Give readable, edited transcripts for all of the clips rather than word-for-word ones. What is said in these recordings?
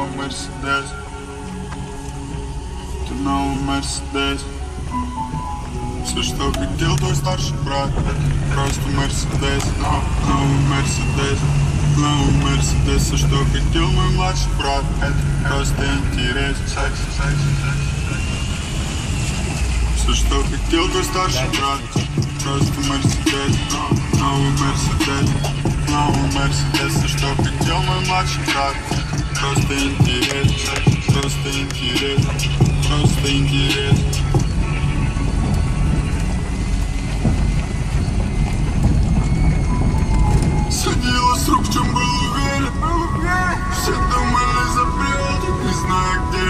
новый Мерседес. Ты новый Мерседес. Все, что хотел твой старший брат, это просто Мерседес. Новый Мерседес. Новый Мерседес. Все, что хотел мой младший брат, это просто интерес. Все, что хотел твой старший брат, просто Мерседес. Новый Мерседес. Новый Мерседес. Все, что хотел мой младший брат, просто интерес. Просто интерес. Просто интерес. Садила с рук, в чем был уверен. Все думали забрел, не знаю где.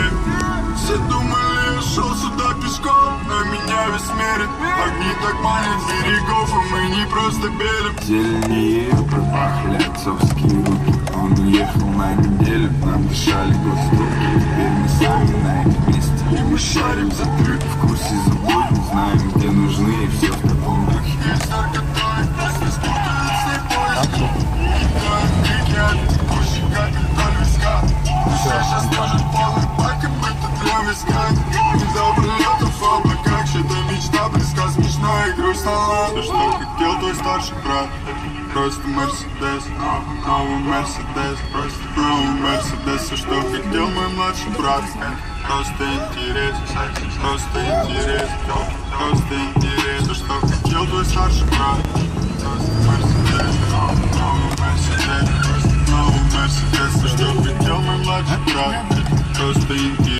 Все думали, я шел сюда пешком, но меня весь мерит. Огни так манят берегов, и мы не просто белим. Зеленее пропахли отцовские руки. Он уехал на неделю, нам дышали госструки. Теперь мы сами на их месте, и мы шарим за трюк. В курсе забот, знаем, где нужны, и все в таком духе. Есть только твой, просто спутают слепой. Сейчас тоже полный бак, и мы тут для виска. До прилетов в облаках, чья-то мечта близка, смешно и грустно. Все, что хотел твой старший брат, просто Мерседес. Новый Мерседес, просто новый Мерседес. Все, что хотел мой младший брат, просто интерес. Просто интерес. Просто интерес. Все, что хотел твой старший брат, просто Мерседес. Новый Мерседес. Новый Мерседес. Все, что хотел мой младший брат, просто интерес.